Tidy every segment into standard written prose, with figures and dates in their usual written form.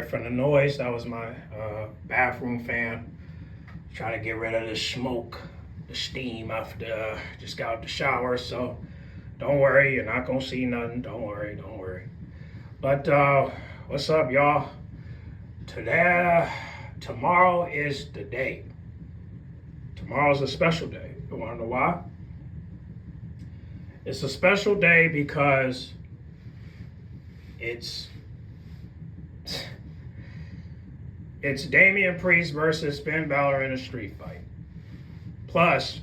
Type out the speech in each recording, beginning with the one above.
Sorry for the noise. That was my bathroom fan. Trying to get rid of the smoke, the steam after just got out the shower. So don't worry, you're not gonna see nothing. Don't worry. But what's up, y'all? Tomorrow is the day. Tomorrow's a special day. You wanna know why? It's a special day because it's Damian Priest versus Finn Balor in a street fight. Plus,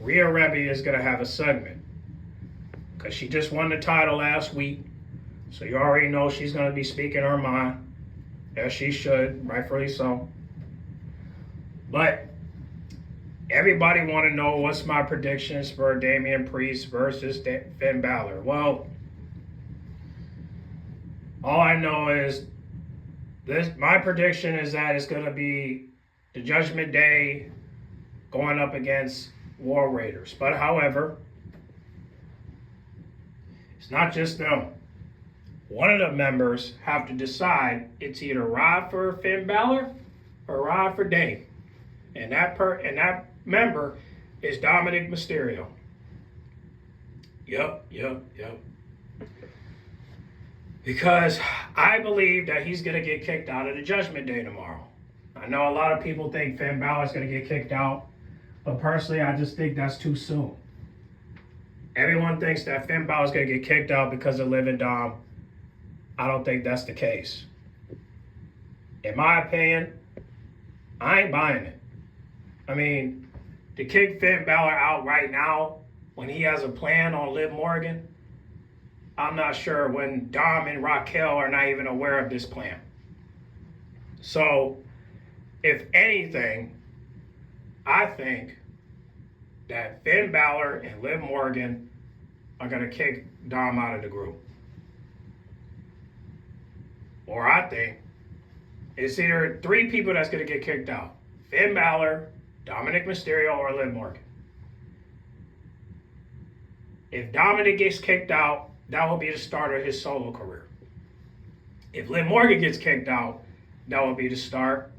Rhea Ripley is going to have a segment because she just won the title last week. So you already know she's going to be speaking her mind, as she should, rightfully so. But everybody want to know what's my predictions for Damian Priest versus Finn Balor. Well, all I know is my prediction is that it's going to be the Judgment Day going up against War Raiders. But however, it's not just them. One of the members have to decide it's either ride for Finn Balor or ride for Dame. And that member is Dominik Mysterio. Yep. Because I believe that he's going to get kicked out of the Judgment Day tomorrow. I know a lot of people think Finn Balor's going to get kicked out, but personally, I just think that's too soon. Everyone thinks that Finn Balor's going to get kicked out because of Liv and Dom. I don't think that's the case. In my opinion, I ain't buying it. I mean, to kick Finn Balor out right now when he has a plan on Liv Morgan, I'm not sure when Dom and Raquel are not even aware of this plan. So, if anything, I think that Finn Balor and Liv Morgan are going to kick Dom out of the group. Or I think it's either three people that's going to get kicked out. Finn Balor, Dominik Mysterio, or Liv Morgan. If Dominik gets kicked out, that will be the start of his solo career. If Liv Morgan gets kicked out, that will be the start.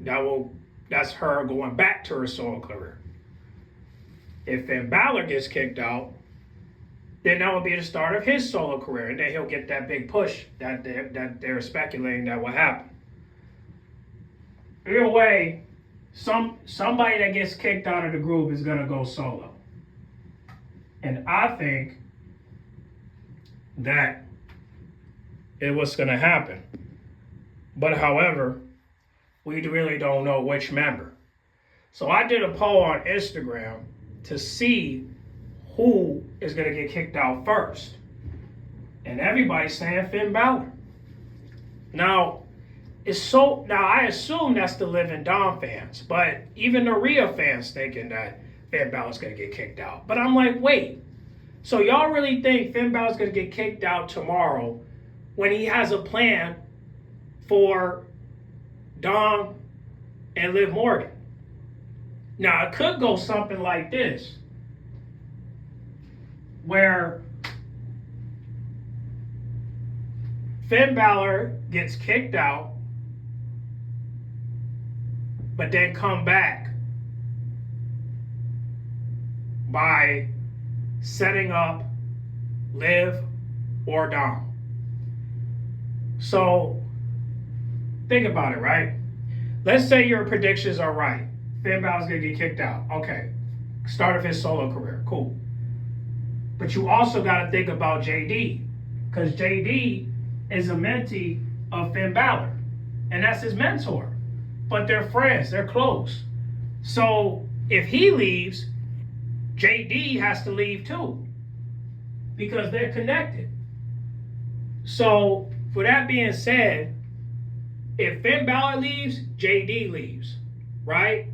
That's her going back to her solo career. If Finn Balor gets kicked out, then that will be the start of his solo career, and then he'll get that big push that they're speculating that will happen. Either way, somebody that gets kicked out of the group is going to go solo. And I think that is what's going to happen. But however, we really don't know which member. So I did a poll on Instagram to see who is going to get kicked out first. And everybody's saying Finn Balor. Now I assume that's the Liv and Dom fans, but even the Rhea fans thinking that Finn Balor's going to get kicked out. But I'm like, wait. So y'all really think Finn Balor's going to get kicked out tomorrow when he has a plan for Dom and Liv Morgan? Now, it could go something like this, where Finn Balor gets kicked out, but then come back by setting up Liv or Dom. So, think about it, right? Let's say your predictions are right. Finn Balor's going to get kicked out. Okay. Start of his solo career. Cool. But you also got to think about JD. Because JD is a mentee of Finn Balor. And that's his mentor. But they're friends. They're close. So, if he leaves, JD has to leave too, because they're connected. So, for that being said, if Finn Balor leaves, JD leaves, right?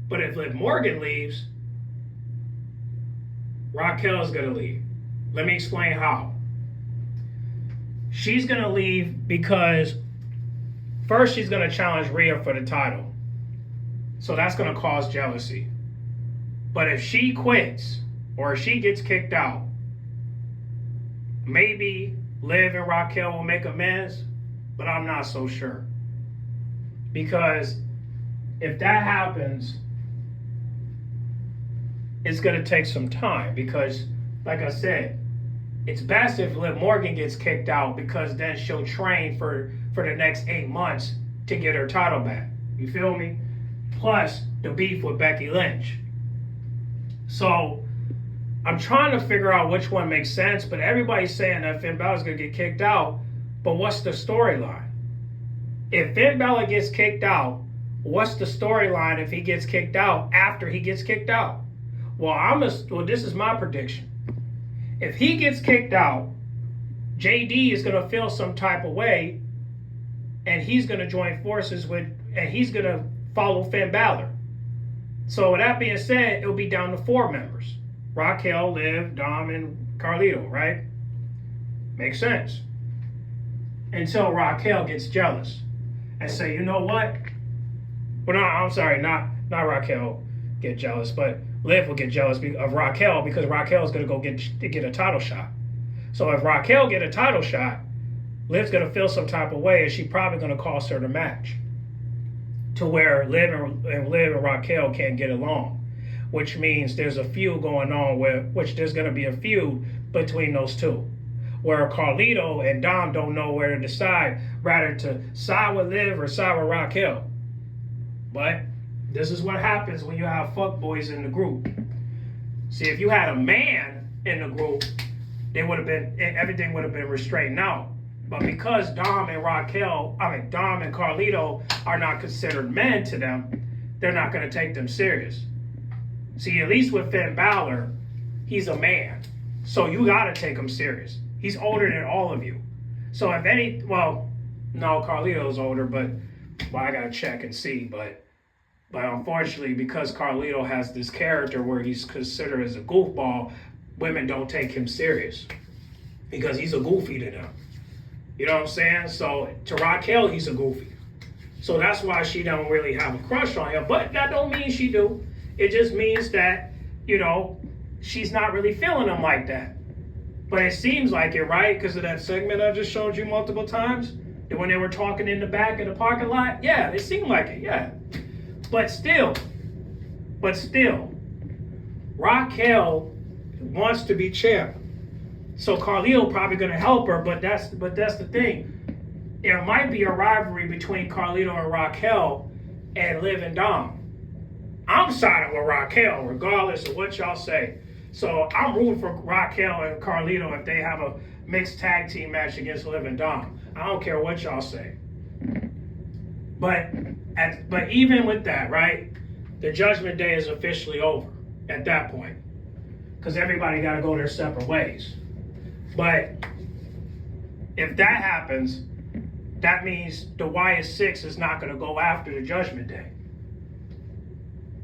But if Liv Morgan leaves, Raquel's going to leave. Let me explain how. She's going to leave because first she's going to challenge Rhea for the title. So that's going to cause jealousy. But if she quits or if she gets kicked out, maybe Liv and Raquel will make amends, but I'm not so sure. Because if that happens, it's going to take some time. Because, like I said, it's best if Liv Morgan gets kicked out, because then she'll train for the next 8 months to get her title back. You feel me? Plus the beef with Becky Lynch. So I'm trying to figure out which one makes sense, but everybody's saying that Finn Balor's going to get kicked out. But what's the storyline? If Finn Balor gets kicked out, what's the storyline if he gets kicked out after he gets kicked out? Well, this is my prediction. If he gets kicked out, JD is going to feel some type of way, and he's going to join forces and he's going to follow Finn Balor. So with that being said, it'll be down to 4 members. Raquel, Liv, Dom, and Carlito, right? Makes sense. Until Raquel gets jealous and say, you know what? Well, no, I'm sorry, not Raquel get jealous, but Liv will get jealous of Raquel, because Raquel is going to go get a title shot. So if Raquel get a title shot, Liv's going to feel some type of way, and she's probably going to cost her the match, to where Liv and Raquel can't get along, which means there's a feud going on which there's going to be a feud between those two, where Carlito and Dom don't know where to decide, rather to side with Liv or side with Raquel. But this is what happens when you have fuckboys in the group. See, if you had a man in the group, everything would have been restrained out. But because Dom and Carlito are not considered men to them, they're not going to take them serious. See, at least with Finn Balor, he's a man. So you got to take him serious. He's older than all of you. So no, Carlito's older, but I got to check and see. But unfortunately, because Carlito has this character where he's considered as a goofball, women don't take him serious, because he's a goofy to them. You know what I'm saying? So to Raquel, he's a goofy. So that's why she don't really have a crush on him. But that don't mean she do. It just means that, she's not really feeling him like that. But it seems like it, right? Because of that segment I just showed you multiple times. And when they were talking in the back of the parking lot, yeah, it seemed like it, yeah. But still, Raquel wants to be champ. So Carlito probably going to help her, but that's the thing. There might be a rivalry between Carlito and Raquel and Liv and Dom. I'm siding with Raquel regardless of what y'all say. So I'm rooting for Raquel and Carlito if they have a mixed tag team match against Liv and Dom. I don't care what y'all say. But even with that, right, the Judgment Day is officially over at that point, because everybody got to go their separate ways. But if that happens, that means the Wyatt Six is not going to go after the Judgment Day.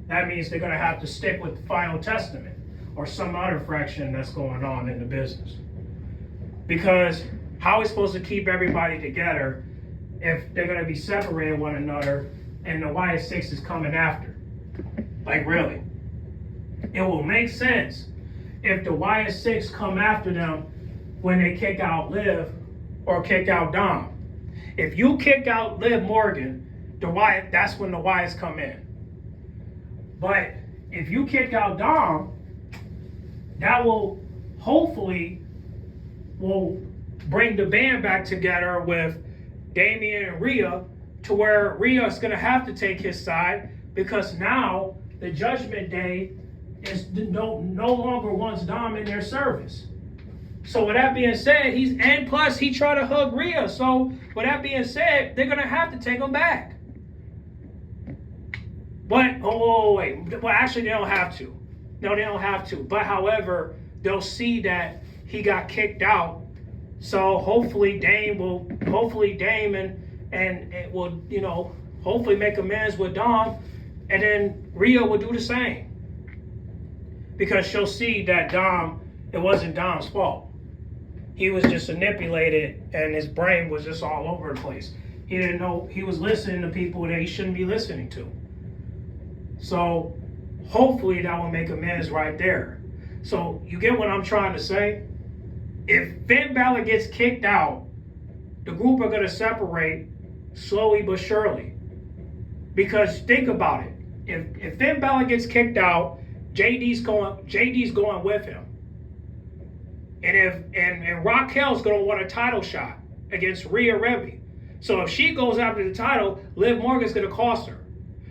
That means they're going to have to stick with the Final Testament or some other fraction that's going on in the business. Because how are we supposed to keep everybody together if they're going to be separating one another and the Wyatt Six is coming after? Like, really? It will make sense if the Wyatt Six come after them when they kick out Liv or kick out Dom. If you kick out Liv Morgan, that's when the Wyatts come in. But if you kick out Dom, that will hopefully bring the band back together with Damian and Rhea, to where Rhea is going to have to take his side, because now the Judgment Day is no longer wants Dom in their service. So with that being said, plus he tried to hug Rhea. So with that being said, they're going to have to take him back. But, wait. Well, actually, they don't have to. No, they don't have to. But, however, they'll see that he got kicked out. So hopefully Dame and it will, hopefully make amends with Dom. And then Rhea will do the same. Because she'll see that it wasn't Dom's fault. He was just manipulated, and his brain was just all over the place. He didn't know he was listening to people that he shouldn't be listening to. So hopefully that will make amends right there. So you get what I'm trying to say? If Finn Balor gets kicked out, the group are going to separate slowly but surely. Because think about it. If Finn Balor gets kicked out, JD's going with him. And Raquel's going to want a title shot against Rhea Ripley. So if she goes after the title, Liv Morgan's going to cost her.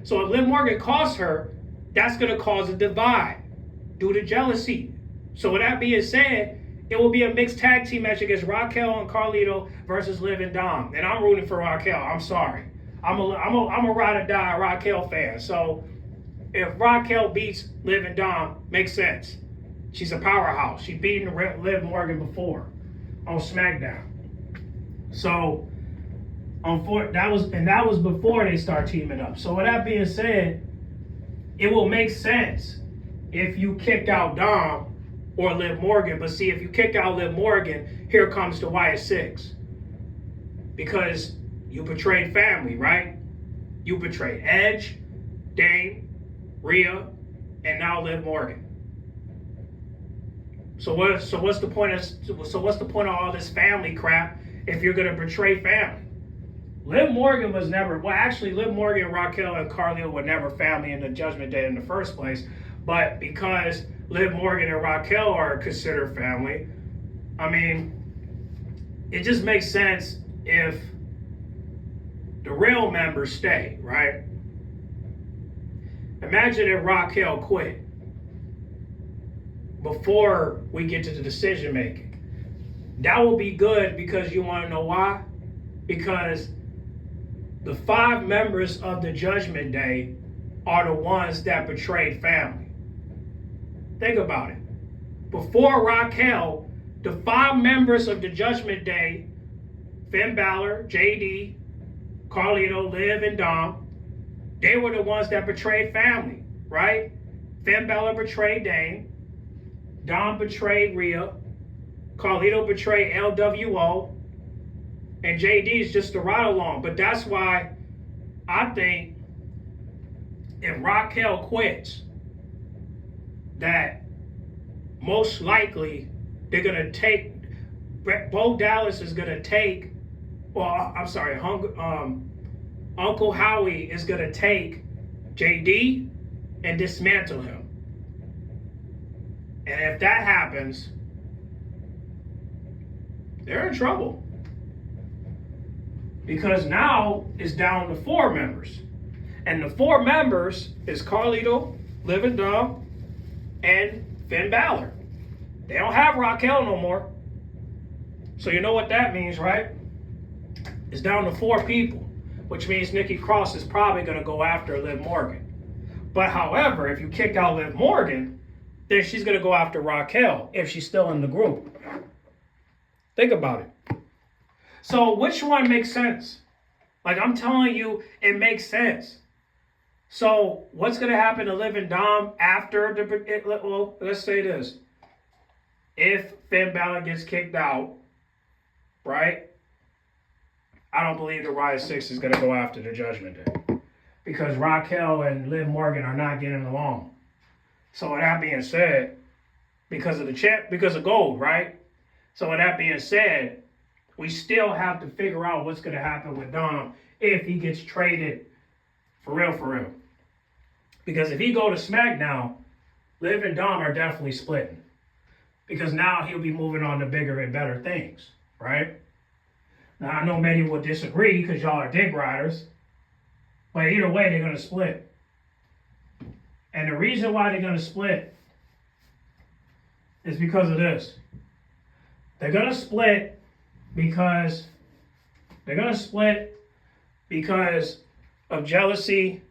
So if Liv Morgan costs her, that's going to cause a divide due to jealousy. So with that being said, it will be a mixed tag team match against Raquel and Carlito versus Liv and Dom. And I'm rooting for Raquel. I'm sorry. I'm a ride or die Raquel fan. So if Raquel beats Liv and Dom, makes sense. She's a powerhouse. She's beaten Liv Morgan before on SmackDown. So that was before they start teaming up. So with that being said, it will make sense if you kick out Dom or Liv Morgan. But see, if you kick out Liv Morgan, here comes the Wyatt Six. Because you betrayed family, right? You betrayed Edge, Dane, Rhea, and now Liv Morgan. So what's the point of all this family crap if you're gonna betray family? Liv Morgan was never, well, actually, Liv Morgan, Raquel, and Carlito were never family in the Judgment Day in the first place. But because Liv Morgan and Raquel are considered family, I mean, it just makes sense if the real members stay, right? Imagine if Raquel quit before we get to the decision making. That will be good because you want to know why? Because the 5 members of the Judgment Day are the ones that betrayed family. Think about it. Before Raquel, the 5 members of the Judgment Day, Finn Balor, JD, Carlito, Liv, and Dom, they were the ones that betrayed family, right? Finn Balor betrayed Dane, Dom betrayed Rhea, Carlito betrayed LWO, and JD is just a ride along. But that's why I think if Raquel quits, that most likely they're going to take, Bo Dallas is going to take, Uncle Howie is going to take JD and dismantle him. And if that happens, they're in trouble. Because now it's down to 4 members. And the 4 members is Carlito, Liv and Dom, and Finn Balor. They don't have Raquel no more. So you know what that means, right? It's down to 4 people, which means Nikki Cross is probably going to go after Liv Morgan. But however, if you kick out Liv Morgan, then she's going to go after Raquel if she's still in the group. Think about it. So which one makes sense? Like I'm telling you, it makes sense. So what's going to happen to Liv and Dom after well, let's say this. If Finn Balor gets kicked out, right? I don't believe the Wyatt Six is going to go after the Judgment Day. Because Raquel and Liv Morgan are not getting along. So with that being said, because of gold, right? So with that being said, we still have to figure out what's going to happen with Dom if he gets traded for real. Because if he go to SmackDown, Liv and Dom are definitely splitting. Because now he'll be moving on to bigger and better things, right? Now, I know many will disagree because y'all are dick riders. But either way, they're going to split. And the reason why they're going to split is because of this. They're going to split because of jealousy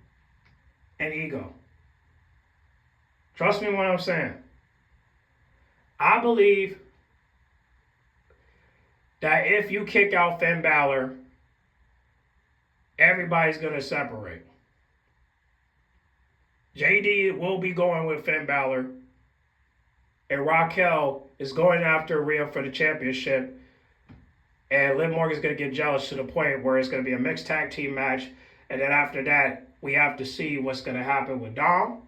and ego. Trust me when I'm saying. I believe that if you kick out Finn Balor, everybody's going to separate. JD will be going with Finn Balor, and Raquel is going after Rhea for the championship, and Liv Morgan's going to get jealous to the point where it's going to be a mixed tag team match, and then after that, we have to see what's going to happen with Dom,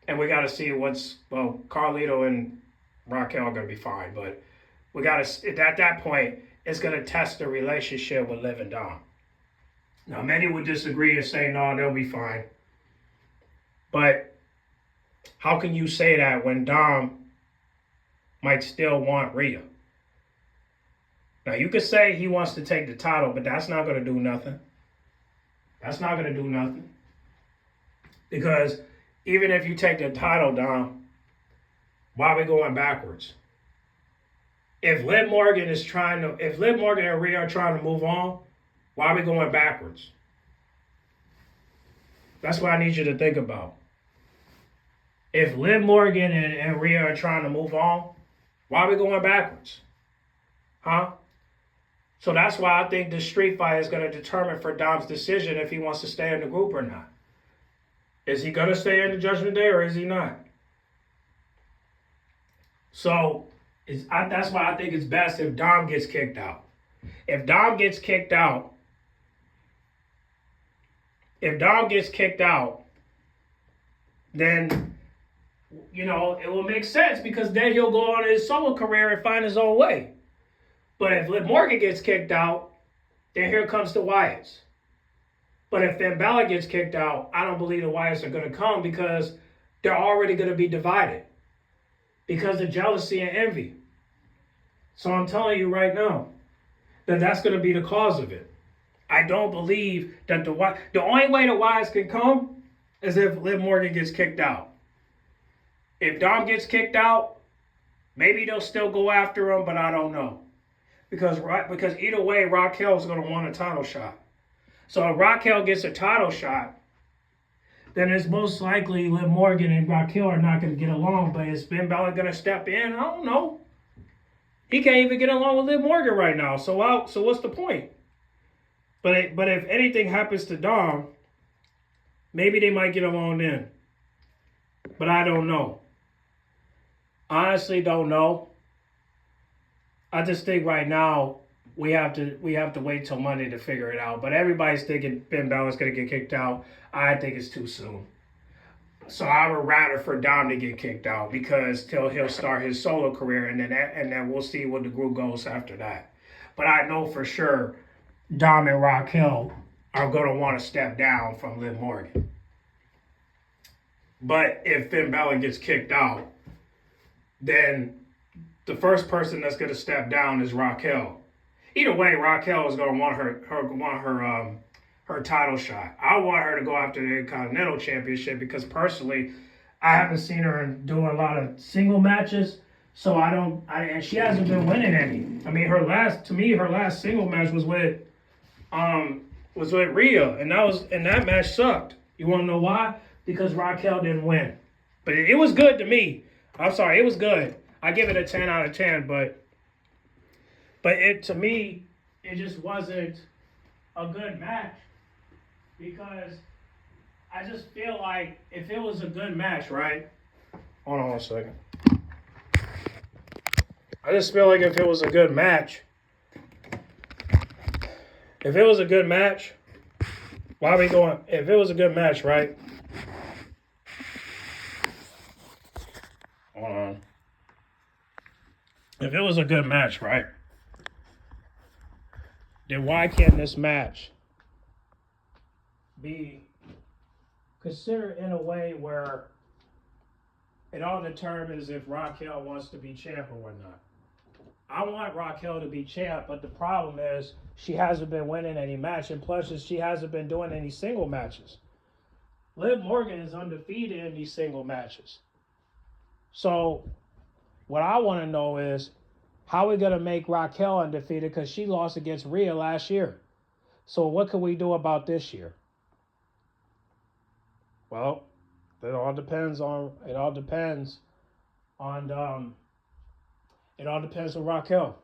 and we got to see Carlito and Raquel are going to be fine, but we got to, at that point, it's going to test the relationship with Liv and Dom. Now, many would disagree and say, no, they'll be fine. But how can you say that when Dom might still want Rhea? Now, you could say he wants to take the title, but that's not going to do nothing. That's not going to do nothing. Because even if you take the title, Dom, why are we going backwards? If Liv Morgan and Rhea are trying to move on, why are we going backwards? That's what I need you to think about. If Liv Morgan and Rhea are trying to move on, why are we going backwards? Huh? So that's why I think the street fight is going to determine for Dom's decision if he wants to stay in the group or not. Is he going to stay in the Judgment Day or is he not? So that's why I think it's best if Dom gets kicked out. If Dom gets kicked out, then, it will make sense because then he'll go on his solo career and find his own way. But if Liv Morgan gets kicked out, then here comes the Wyatts. But if Finn Balor gets kicked out, I don't believe the Wyatts are going to come because they're already going to be divided because of jealousy and envy. So I'm telling you right now that that's going to be the cause of it. I don't believe that the only way the Wyatts can come is if Liv Morgan gets kicked out. If Dom gets kicked out, maybe they'll still go after him, but I don't know. Because either way, Raquel's going to want a title shot. So if Raquel gets a title shot, then it's most likely Liv Morgan and Raquel are not going to get along. But is Finn Balor going to step in? I don't know. He can't even get along with Liv Morgan right now. So what's the point? But if anything happens to Dom, maybe they might get along then. But I don't know. Honestly, don't know. I just think right now we have to wait till Monday to figure it out. But everybody's thinking Finn Balor's going to get kicked out. I think it's too soon. So I would rather for Dom to get kicked out because till he'll start his solo career and then we'll see what the group goes after that. But I know for sure Dom and Raquel are going to want to step down from Liv Morgan. But if Finn Balor gets kicked out, then the first person that's going to step down is Raquel. Either way, Raquel is going to want her title shot. I want her to go after the Intercontinental Championship because personally, I haven't seen her doing a lot of single matches. So and she hasn't been winning any. I mean, her last single match was with Rhea, and that match sucked. You want to know why? Because Raquel didn't win. But it was good to me. I'm sorry, it was good. I give it a 10 out of 10, but to me, it just wasn't a good match because I just feel like if it was a good match, right? Hold on one second. I just feel like if it was a good match, why are we going? If it was a good match, right? Hold on. If it was a good match, right? Then why can't this match be considered in a way where it all determines if Raquel wants to be champ or not? I want Raquel to be champ, but the problem is she hasn't been winning any match, and plus she hasn't been doing any single matches. Liv Morgan is undefeated in these single matches. So what I want to know is how are we going to make Raquel undefeated because she lost against Rhea last year. So what can we do about this year? Well, it all depends on Raquel.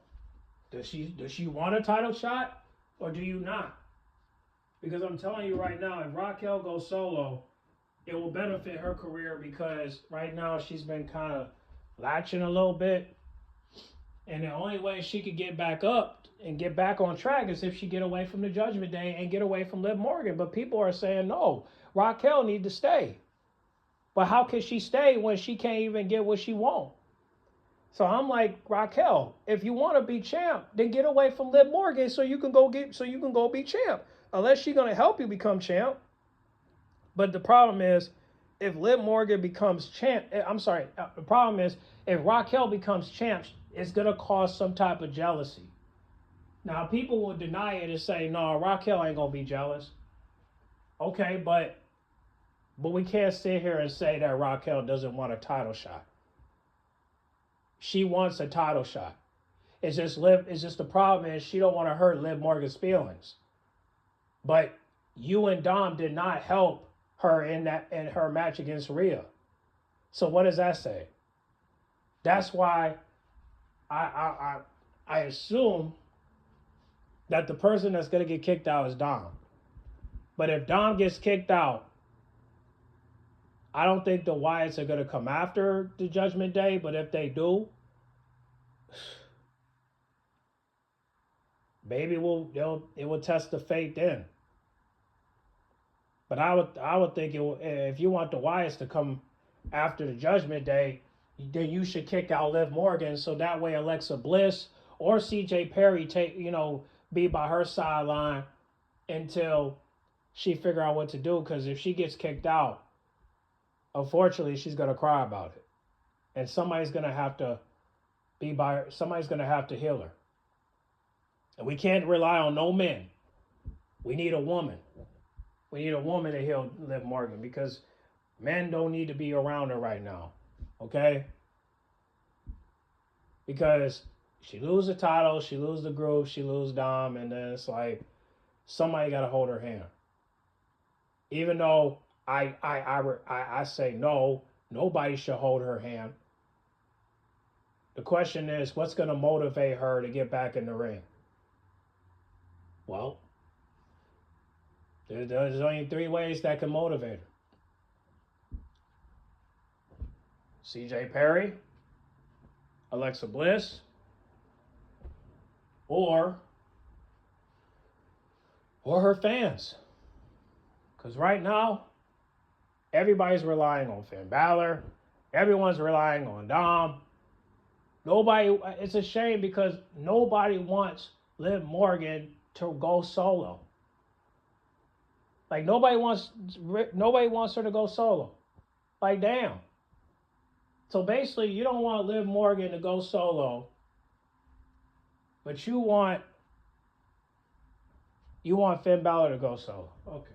Does she want a title shot or do you not? Because I'm telling you right now, if Raquel goes solo, it will benefit her career because right now she's been kind of latching a little bit. And the only way she could get back up and get back on track is if she get away from the Judgment Day and get away from Liv Morgan. But people are saying, no, Raquel need to stay. But how can she stay when she can't even get what she wants? So I'm like, Raquel, if you want to be champ, then get away from Liv Morgan so you can go be champ. unless she's going to help you become champ. But the problem is, if Liv Morgan becomes champ, the problem is, if Raquel becomes champ, it's going to cause some type of jealousy. Now, people will deny it and say, no, Raquel ain't going to be jealous. Okay, but we can't sit here and say that Raquel doesn't want a title shot. She wants a title shot. It's just the problem is she don't want to hurt Liv Morgan's feelings. But you and Dom did not help her in her match against Rhea. So what does that say? That's why I assume that the person that's going to get kicked out is Dom. But if Dom gets kicked out, I don't think the Wyatts are going to come after the Judgment Day. But if they do, maybe it will test the fate then. But I would think if you want the Wyatts to come after the Judgment Day, then you should kick out Liv Morgan so that way Alexa Bliss or CJ Perry be by her sideline until she figure out what to do. Because if she gets kicked out, unfortunately, she's gonna cry about it, and somebody's gonna have to somebody's gonna have to heal her. And we can't rely on no men. We need a woman. We need a woman to heal Liv Morgan because men don't need to be around her right now. Okay? Because she lose the title, she lose the group, she lose Dom, and then it's like somebody got to hold her hand. Even though I say no, nobody should hold her hand. The question is, what's going to motivate her to get back in the ring? Well, there's only 3 ways that can motivate her. CJ Perry, Alexa Bliss, or her fans. Because right now, everybody's relying on Finn Balor. Everyone's relying on Dom. It's a shame because nobody wants Liv Morgan to go solo. Like nobody wants her to go solo. Like damn. So basically, you don't want Liv Morgan to go solo, but you want Finn Balor to go solo. Okay.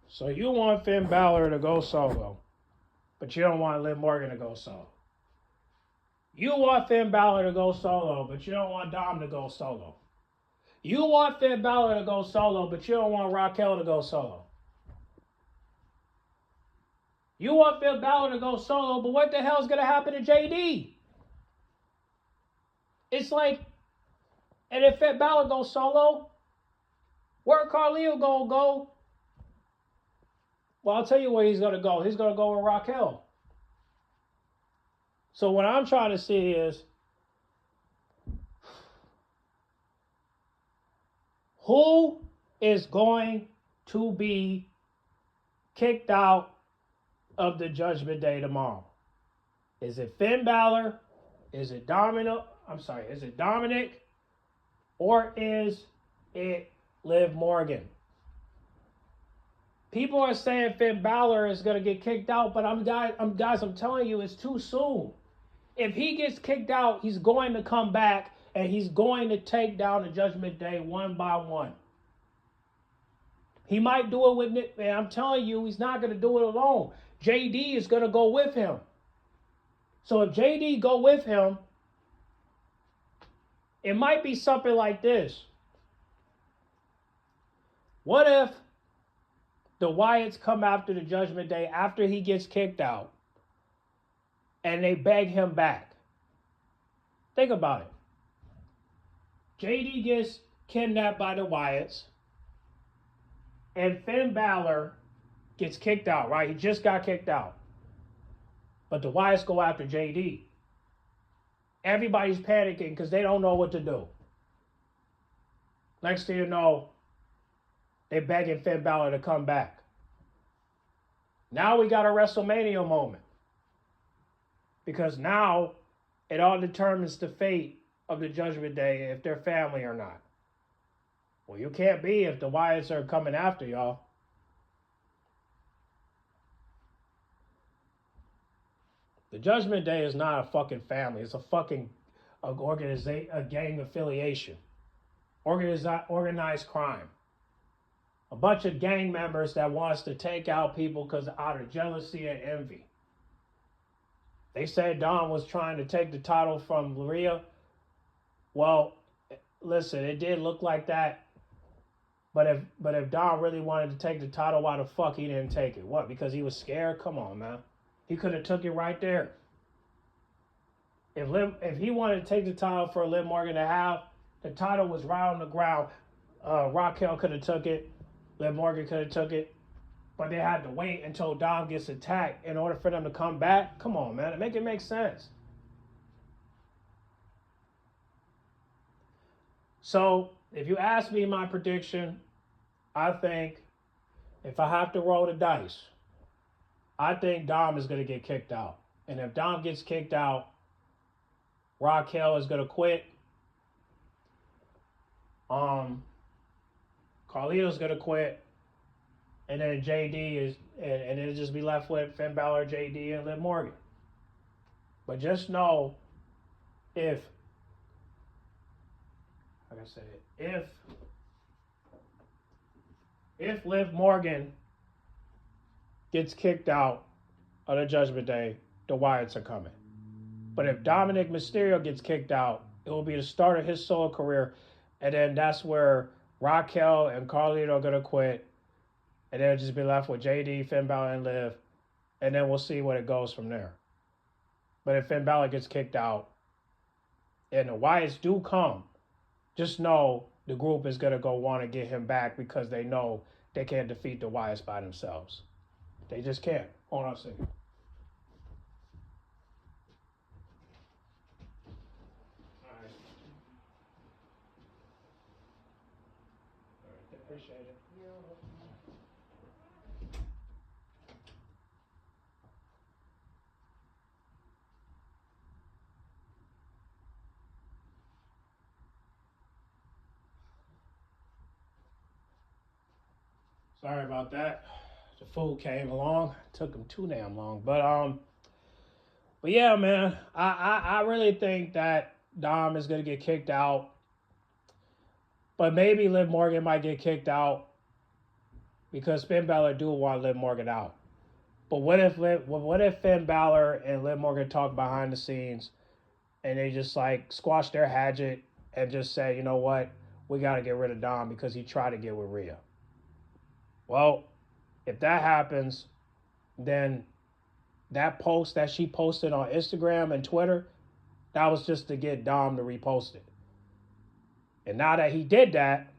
So you want Finn Balor to go solo, but you don't want Liv Morgan to go solo. You want Finn Balor to go solo, but you don't want Dom to go solo. You want Finn Balor to go solo, but you don't want Raquel to go solo. You want Finn Balor to go solo, but what the hell is going to happen to JD? It's like, and if Finn Balor goes solo, where Carlito going to go? Well, I'll tell you where he's going to go. He's going to go with Raquel. So what I'm trying to see is who is going to be kicked out of the Judgment Day tomorrow? Is it Finn Balor? Is it Dominik? Is it Dominik? Or is it Liv Morgan? People are saying Finn Balor is going to get kicked out, but I'm telling you, it's too soon. If he gets kicked out, he's going to come back and he's going to take down the Judgment Day one by one. He might do it with Nick, and I'm telling you, he's not going to do it alone. JD is going to go with him. So if JD go with him, it might be something like this. What if the Wyatts come after the Judgment Day after he gets kicked out and they beg him back? Think about it. JD gets kidnapped by the Wyatts and Finn Balor gets kicked out, right? He just got kicked out. But the Wyatts go after JD. Everybody's panicking because they don't know what to do. Next thing you know, they're begging Finn Balor to come back. Now we got a WrestleMania moment. Because now it all determines the fate of the Judgment Day, if they're family or not. Well, you can't be if the Wyatts are coming after y'all. The Judgment Day is not a fucking family. It's a fucking a gang affiliation. Organized crime. A bunch of gang members that wants to take out people because out of jealousy and envy. They said Dom was trying to take the title from Rhea. Well, listen, it did look like that. But if Dom really wanted to take the title, why the fuck he didn't take it? What, because he was scared? Come on, man. He could have took it right there. If he wanted to take the title for Liv Morgan to have, the title was right on the ground. Raquel could have took it. Liv Morgan could have took it. But they had to wait until Dom gets attacked in order for them to come back. Come on, man. Make it make sense. So, if you ask me my prediction, I think if I have to roll the dice, I think Dom is going to get kicked out. And if Dom gets kicked out, Raquel is going to quit. Carlito's going to quit. And then JD is, and it'll just be left with Finn Balor, JD, and Liv Morgan. But just know, like I said, if Liv Morgan gets kicked out of the Judgment Day, the Wyatts are coming. But if Dominik Mysterio gets kicked out, it will be the start of his solo career, and then that's where Raquel and Carlito are going to quit. And then it'll just be left with JD, Finn Balor, and Liv. And then we'll see where it goes from there. But if Finn Balor gets kicked out and the Wyatts do come, just know the group is going to go want to get him back because they know they can't defeat the Wyatts by themselves. They just can't. Hold on a second. All right. Appreciate it. Sorry about that. The food came along. It took them too damn long. But yeah, man. I really think that Dom is gonna get kicked out. But maybe Liv Morgan might get kicked out because Finn Balor do want Liv Morgan out. But what if Finn Balor and Liv Morgan talk behind the scenes and they just like squash their hatchet and just say, you know what, we gotta get rid of Dom because he tried to get with Rhea. Well, if that happens, then that post that she posted on Instagram and Twitter, that was just to get Dom to repost it. And now that he did that,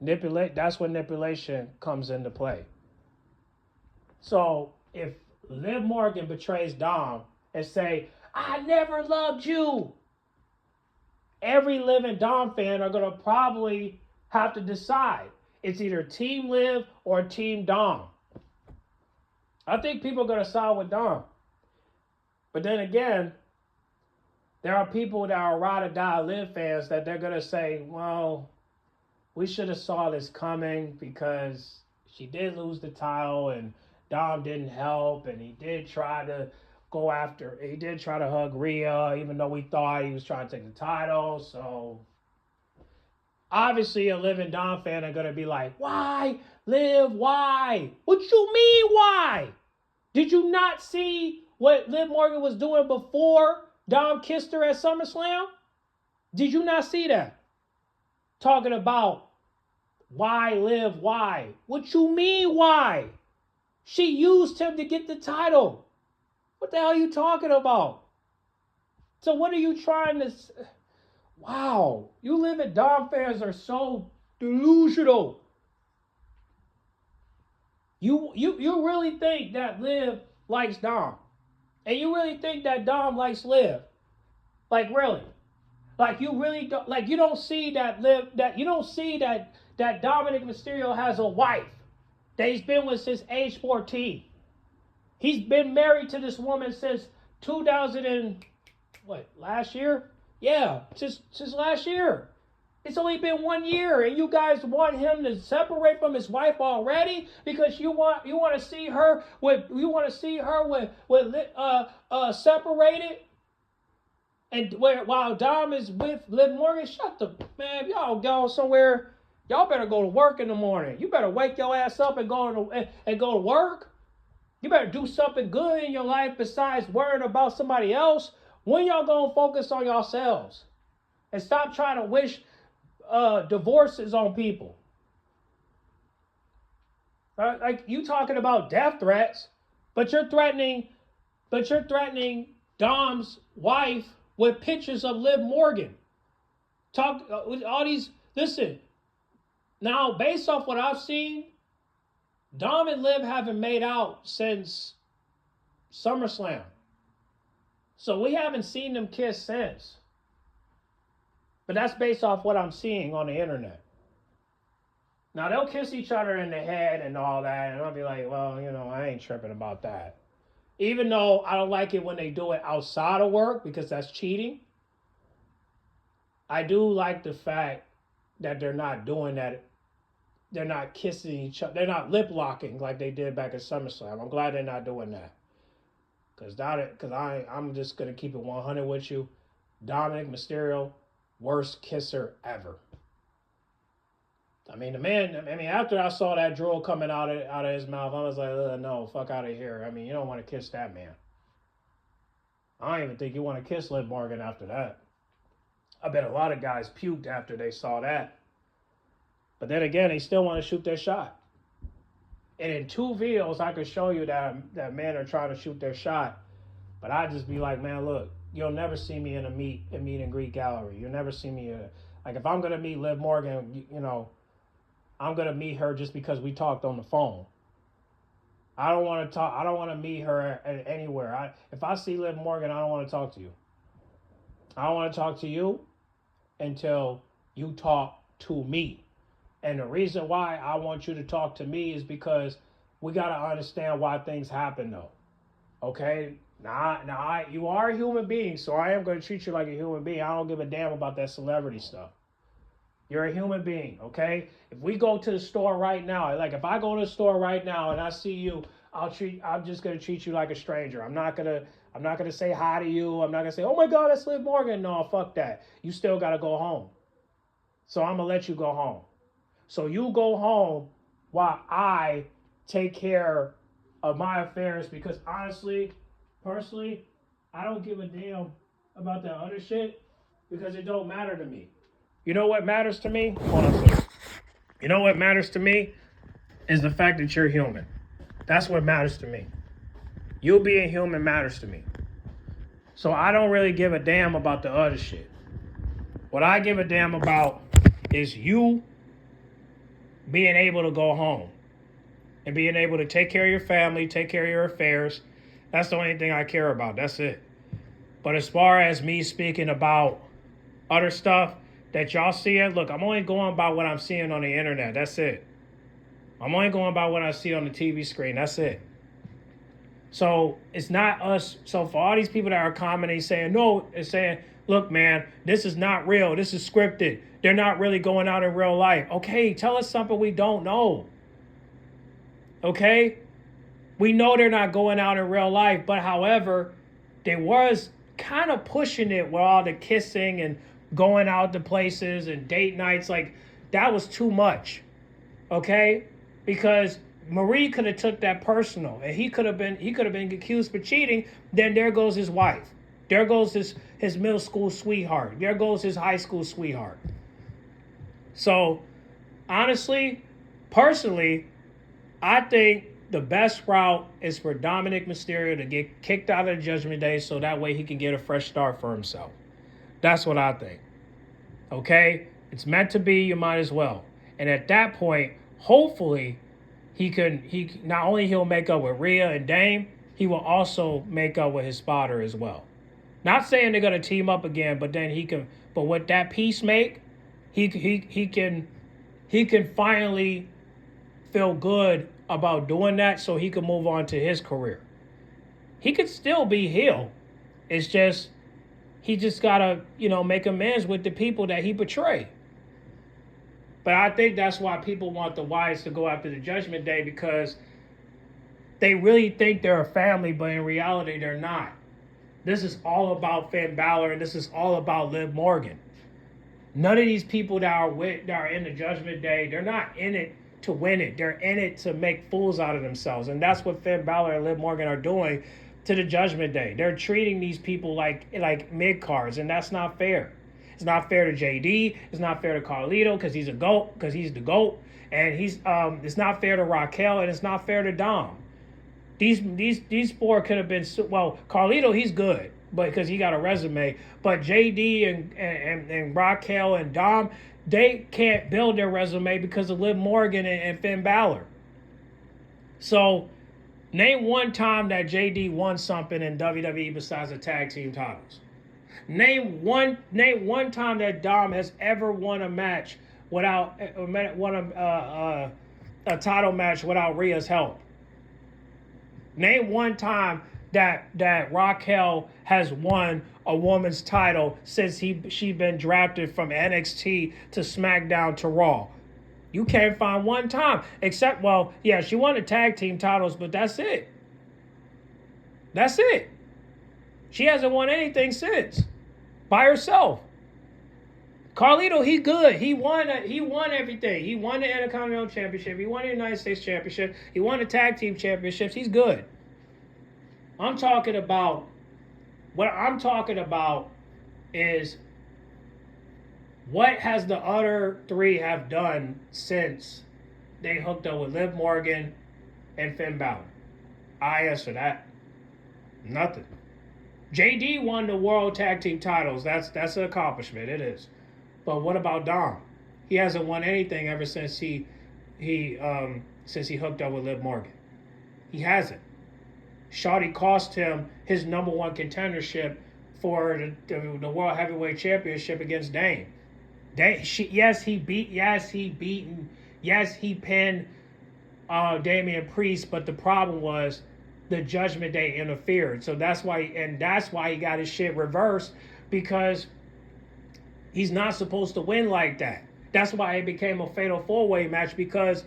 that's when manipulation comes into play. So if Liv Morgan betrays Dom and say, I never loved you, every living Dom fan are going to probably have to decide. It's either Team Liv or Team Dom. I think people are going to side with Dom. But then again, there are people that are ride or die Liv fans that they're going to say, well, we should have saw this coming because she did lose the title and Dom didn't help and he did try to hug Rhea even though we thought he was trying to take the title. So obviously a Liv and Dom fan are going to be like, why, Liv, why? What you mean, why? Did you not see what Liv Morgan was doing before Dom kissed her at SummerSlam? Did you not see that? Talking about why, Liv, why? What you mean, why? She used him to get the title. What the hell are you talking about? So what are you trying to... Wow, you Liv and Dom fans are so delusional. You really think that Liv likes Dom. And you really think that Dom likes Liv. Like really. Like you really don't, like you don't see that Dominik Mysterio has a wife that he's been with since age 14. He's been married to this woman since 2000 and last year? Yeah, since last year. It's only been 1 year, and you guys want him to separate from his wife already because you want to see her with separated, and while Dom is with Liv Morgan. Shut the man, y'all go somewhere. Y'all better go to work in the morning. You better wake your ass up and go to work. You better do something good in your life besides worrying about somebody else. When y'all gonna focus on yourselves and stop trying to wish divorces on people? Like you talking about death threats, but you're threatening Dom's wife with pictures of Liv Morgan. Talk with all these. Listen, now based off what I've seen, Dom and Liv haven't made out since SummerSlam, so we haven't seen them kiss since. But that's based off what I'm seeing on the internet. Now, they'll kiss each other in the head and all that, and I'll be like, well, I ain't tripping about that. Even though I don't like it when they do it outside of work because that's cheating, I do like the fact that they're not doing that. They're not kissing each other. They're not lip locking like they did back at SummerSlam. I'm glad they're not doing that. Because I'm just going to keep it 100 with you. Dominik Mysterio, worst kisser ever. I mean, after I saw that drool coming out of his mouth, I was like, no, fuck out of here. I mean, you don't want to kiss that man. I don't even think you want to kiss Liv Morgan after that. I bet a lot of guys puked after they saw that. But then again, they still want to shoot their shot. And in 2 videos, I could show you that men are trying to shoot their shot. But I just be like, man, look, you'll never see me in a meet and greet gallery. You'll never see me like if I'm gonna meet Liv Morgan, I'm gonna meet her just because we talked on the phone. I don't want to talk. I don't want to meet her anywhere. If I see Liv Morgan, I don't want to talk to you. I don't want to talk to you until you talk to me. And the reason why I want you to talk to me is because we got to understand why things happen, though. Okay? Now, you are a human being, so I am going to treat you like a human being. I don't give a damn about that celebrity stuff. You're a human being, okay? If we go to the store right now, like if I go to the store right now and I see you, I'm just going to treat you like a stranger. I'm not going to say hi to you. I'm not going to say, oh my God, that's Liv Morgan. No, fuck that. You still got to go home. So I'm going to let you go home. So you go home while I take care of my affairs because honestly, personally, I don't give a damn about that other shit because it don't matter to me. You know what matters to me? Hold on a second. You know what matters to me is the fact that you're human. That's what matters to me. You being human matters to me. So I don't really give a damn about the other shit. What I give a damn about is you being able to go home and being able to take care of your family, take care of your affairs. That's the only thing I care about. That's it. But as far as me speaking about other stuff that y'all seeing, look, I'm only going by what I'm seeing on the internet. That's it. I'm only going by what I see on the TV screen. That's it. So it's not us. So for all these people that are commenting saying, no, it's saying, look, man, this is not real. This is scripted. They're not really going out in real life. Okay, tell us something we don't know. Okay? We know they're not going out in real life, but however, they was kind of pushing it with all the kissing and going out to places and date nights. Like, that was too much. Okay? Because Marie could have took that personal, and he could have been accused for cheating. Then there goes his wife. There goes his middle school sweetheart. There goes his high school sweetheart. So, honestly, personally, I think the best route is for Dominik Mysterio to get kicked out of the Judgment Day so that way he can get a fresh start for himself. That's what I think. Okay? It's meant to be, you might as well. And at that point, hopefully, he not only he'll make up with Rhea and Dame, he will also make up with his spotter as well. Not saying they're gonna team up again, but then but what that peace make, he can finally feel good about doing that so he can move on to his career. He could still be heel. It's just, he just got to, make amends with the people that he betrayed. But I think that's why people want the Wyatts to go after the Judgment Day, because they really think they're a family, but in reality, they're not. This is all about Finn Balor, and this is all about Liv Morgan. None of these people that are in the Judgment Day, they're not in it to win it. They're in it to make fools out of themselves. And that's what Finn Balor and Liv Morgan are doing to the Judgment Day. They're treating these people like mid-cards, and that's not fair. It's not fair to JD. It's not fair to Carlito because he's a GOAT, because he's the GOAT. And it's not fair to Raquel, and it's not fair to Dom. These four could have been, well, Carlito, he's good, but because he got a resume. But JD and Raquel and Dom, they can't build their resume because of Liv Morgan and Finn Balor. So name one time that JD won something in WWE besides the tag team titles. Name one time that Dom has ever won a match without a title match without Rhea's help. Name one time that Raquel has won a woman's title since she been drafted from NXT to SmackDown to Raw. You can't find one time. Except, well, yeah, she won the tag team titles, but that's it. That's it. She hasn't won anything since. By herself. Carlito, he good. He won everything. He won the Intercontinental Championship. He won the United States Championship. He won the Tag Team Championships. He's good. What I'm talking about is what has the other three have done since they hooked up with Liv Morgan and Finn Balor? I answer that. Nothing. JD won the World Tag Team titles. That's an accomplishment. It is. But what about Dom? He hasn't won anything ever since he hooked up with Liv Morgan. He hasn't. Shawty cost him his number one contendership for the World Heavyweight Championship against Dane. He pinned Damian Priest, but the problem was the Judgment Day interfered. So that's why he got his shit reversed, because he's not supposed to win like that. That's why it became a fatal four-way match, because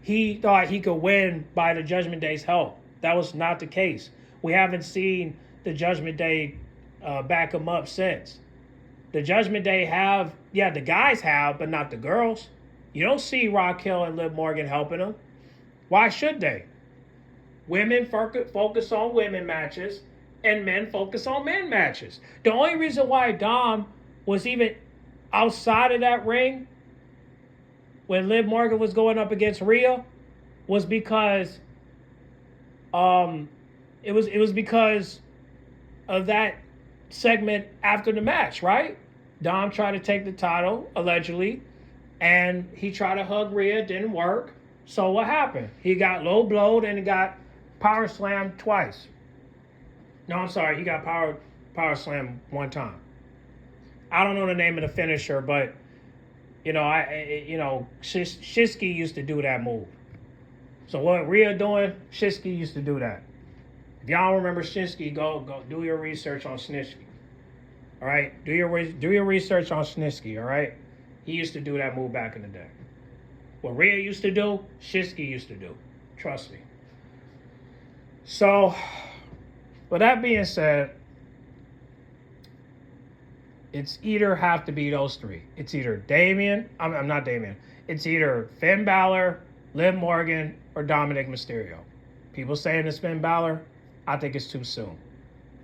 he thought he could win by the Judgment Day's help. That was not the case. We haven't seen the Judgment Day back him up since. The Judgment Day the guys have, but not the girls. You don't see Raquel and Liv Morgan helping them. Why should they? Women focus on women matches, and men focus on men matches. The only reason why Dom was even outside of that ring when Liv Morgan was going up against Rhea was because it was because of that segment after the match, right? Dom tried to take the title, allegedly, and he tried to hug Rhea, didn't work. So what happened? He got low blowed and he got power slammed twice. No, I'm sorry, he got power slammed one time. I don't know the name of the finisher, but Shinsuke used to do that move. So what Rhea doing, Shinsuke used to do that. If y'all remember Shinsuke, go do your research on Shinsuke. All right, do your research on Shinsuke. All right, he used to do that move back in the day. What Rhea used to do, Shinsuke used to do. Trust me. So, with that being said, it's either have to be those three. It's either I'm not Damian. It's either Finn Balor, Liv Morgan, or Dominik Mysterio. People saying it's Finn Balor. I think it's too soon.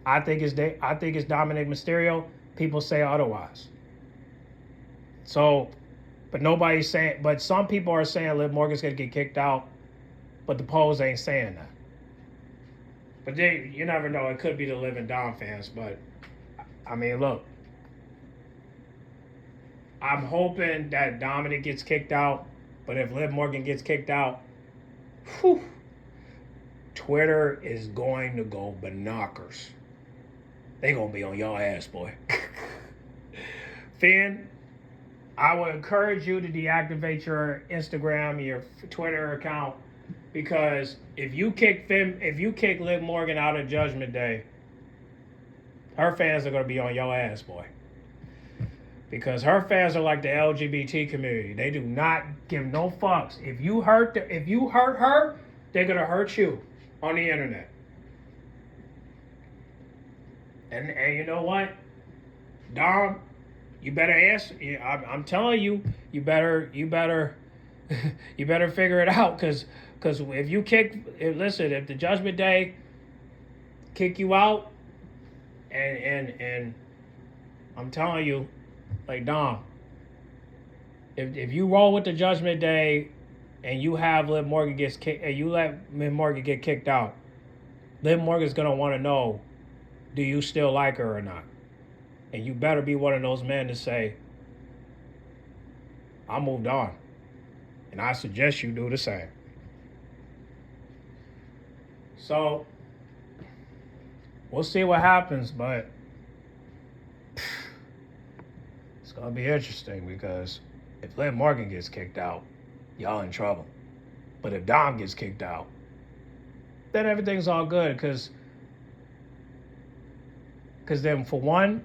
I think it's Dominik Mysterio. People say otherwise. So, but nobody's saying. But some people are saying Liv Morgan's gonna get kicked out. But the polls ain't saying that. But you never know. It could be the Liv and Dom fans. But I mean, look. I'm hoping that Dominik gets kicked out. But if Liv Morgan gets kicked out, whew, Twitter is going to go binockers. They gonna be on your ass, boy. Finn, I would encourage you to deactivate your Instagram, your Twitter account, Because if you kick Liv Morgan out of Judgment Day, her fans are gonna be on your ass, boy. Because her fans are like the LGBT community. They do not give no fucks. If you hurt her, they're gonna hurt you on the internet. And you know what, Dom, you better answer. I'm telling you, you better you better figure it out. Because if you if the Judgment Day kick you out, and I'm telling you, like, Dom, if you roll with the Judgment Day and you have Liv Morgan and you let Liv Morgan get kicked out, Liv Morgan's gonna want to know, do you still like her or not? And you better be one of those men to say, I moved on. And I suggest you do the same. So, we'll see what happens, but it's going to be interesting because if Liv Morgan gets kicked out, y'all in trouble. But if Dom gets kicked out, then everything's all good because then for one,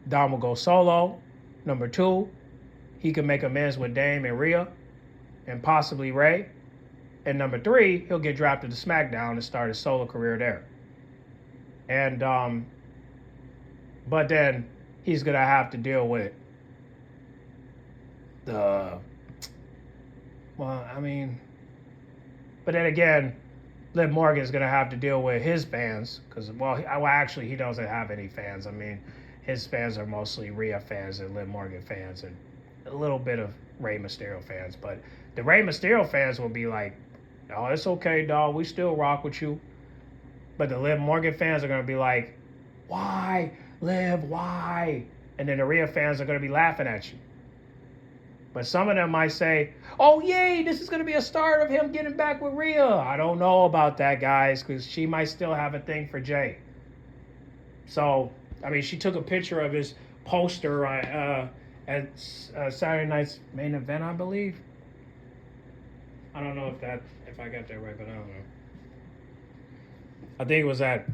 Dom will go solo. Number two, he can make amends with Dame and Rhea and possibly Ray. And number three, he'll get drafted to SmackDown and start his solo career there. And but then he's gonna have to deal with but then again, Liv Morgan is gonna have to deal with his fans because actually he doesn't have any fans. I mean, his fans are mostly Rhea fans and Liv Morgan fans and a little bit of Rey Mysterio fans. But the Rey Mysterio fans will be like, "Oh, it's okay, dog. We still rock with you." But the Liv Morgan fans are gonna be like, "Why, Liv? Why?" And then the Rhea fans are gonna be laughing at you. But some of them might say, "Oh, yay, this is going to be a start of him getting back with Rhea." I don't know about that, guys, because she might still have a thing for Jay. So, I mean, she took a picture of his poster at Saturday night's main event, I believe. I don't know if I got that right, but I don't know. I think it was at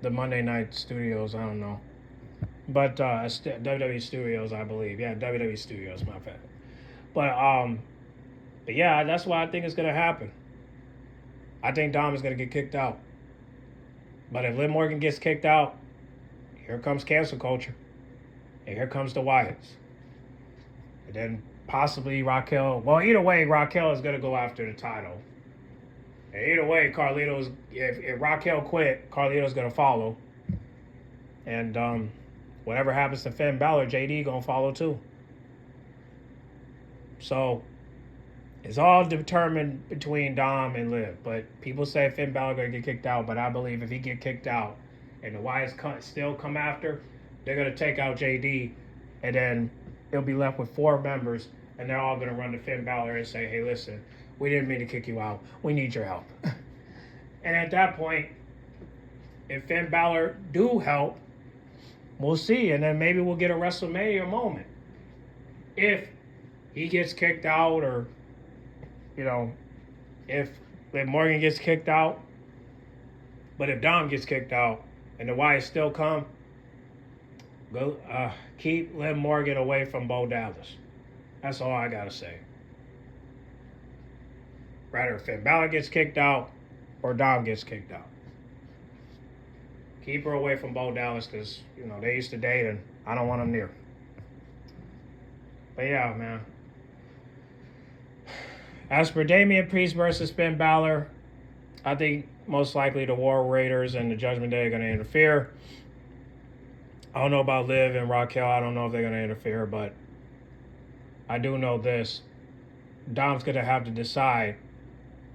the Monday Night Studios. I don't know. But WWE Studios, I believe. Yeah, WWE Studios, my bad. But yeah, that's what I think is going to happen. I think Dom is going to get kicked out. But if Liv Morgan gets kicked out, here comes cancel culture. And here comes the Wyatts. And then possibly Raquel. Well, either way, Raquel is going to go after the title. And either way, if Raquel quit, Carlito's going to follow. And whatever happens to Finn Balor, JD going to follow too. So, it's all determined between Dom and Liv. But people say Finn Balor going to get kicked out. But I believe if he get kicked out and the Wyatts still come after, they're going to take out JD. And then it'll be left with 4 members. And they're all going to run to Finn Balor and say, "Hey, listen, we didn't mean to kick you out. We need your help." And at that point, if Finn Balor do help, we'll see. And then maybe we'll get a WrestleMania moment. If he gets kicked out, or, if Liv Morgan gets kicked out, but if Dom gets kicked out and the Wyatts still come, keep Liv Morgan away from Bo Dallas. That's all I gotta say. Rather Finn Balor gets kicked out or Dom gets kicked out. Keep her away from Bo Dallas because, they used to date and I don't want them near. But yeah, man. As for Damian Priest versus Finn Balor, I think most likely the War Raiders and the Judgment Day are going to interfere. I don't know about Liv and Raquel. I don't know if they're going to interfere, but I do know this. Dom's going to have to decide,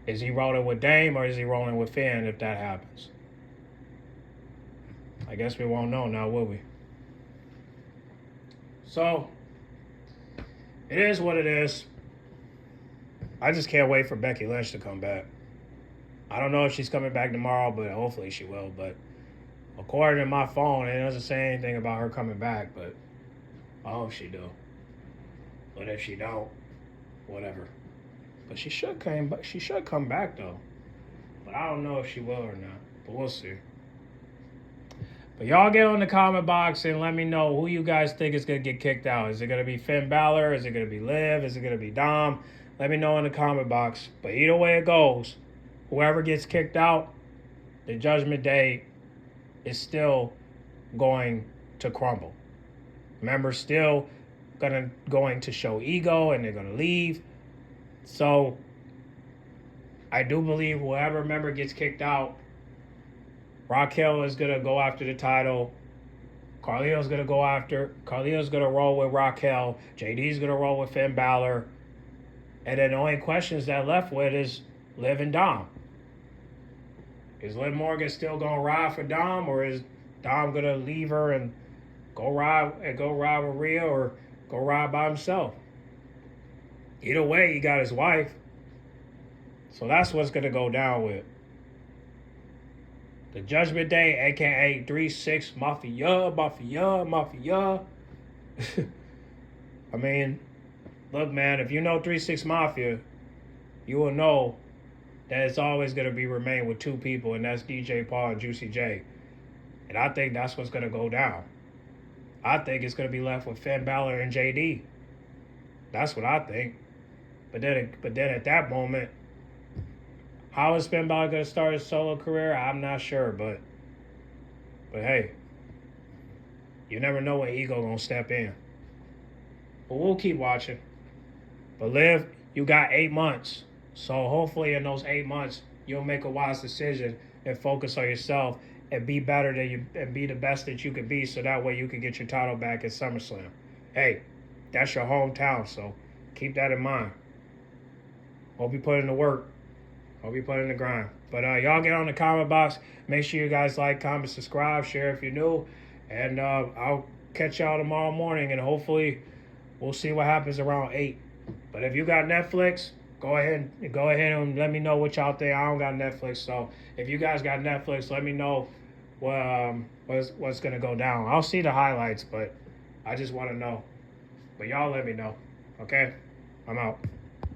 is he rolling with Dame or is he rolling with Finn if that happens? I guess we won't know now, will we? So, it is what it is. I just can't wait for Becky Lynch to come back. I don't know if she's coming back tomorrow, but hopefully she will. But according to my phone, it doesn't say anything about her coming back, but I hope she do. But if she don't, whatever. But she should come back though. But I don't know if she will or not. But we'll see. But y'all get on the comment box and let me know who you guys think is going to get kicked out. Is it going to be Finn Balor? Is it going to be Liv? Is it going to be Dom? Let me know in the comment box. But either way it goes, whoever gets kicked out, the Judgment Day is still going to crumble. Members still going to show ego and they're going to leave. So I do believe whoever member gets kicked out, Raquel is going to go after the title. Carlito's going to roll with Raquel. JD's going to roll with Finn Balor. And then the only questions that left with is Liv and Dom. Is Liv Morgan still going to ride for Dom, or is Dom going to leave her and go ride with Rhea, or go ride by himself? Either way, he got his wife. So that's what's going to go down with the Judgment Day, a.k.a. 3-6 Mafia. I mean, look, man, if you know 3-6 Mafia, you will know that it's always going to remain with two people, and that's DJ Paul and Juicy J. And I think that's what's going to go down. I think it's going to be left with Finn Balor and JD. That's what I think. But then at that moment, how is Finn Balor going to start his solo career? I'm not sure, but hey, you never know when ego going to step in. But we'll keep watching. But Liv, you got 8 months. So hopefully in those 8 months, you'll make a wise decision and focus on yourself and be better than you and be the best that you could be, so that way you can get your title back at SummerSlam. Hey, that's your hometown, so keep that in mind. Hope you put in the work. Hope you put in the grind. But y'all get on the comment box. Make sure you guys like, comment, subscribe, share if you're new. And I'll catch y'all tomorrow morning, and hopefully we'll see what happens around 8. But if you got Netflix, go ahead and let me know what y'all think. I don't got Netflix, so if you guys got Netflix, let me know what's gonna go down. I'll see the highlights, but I just want to know. But y'all let me know, okay? I'm out.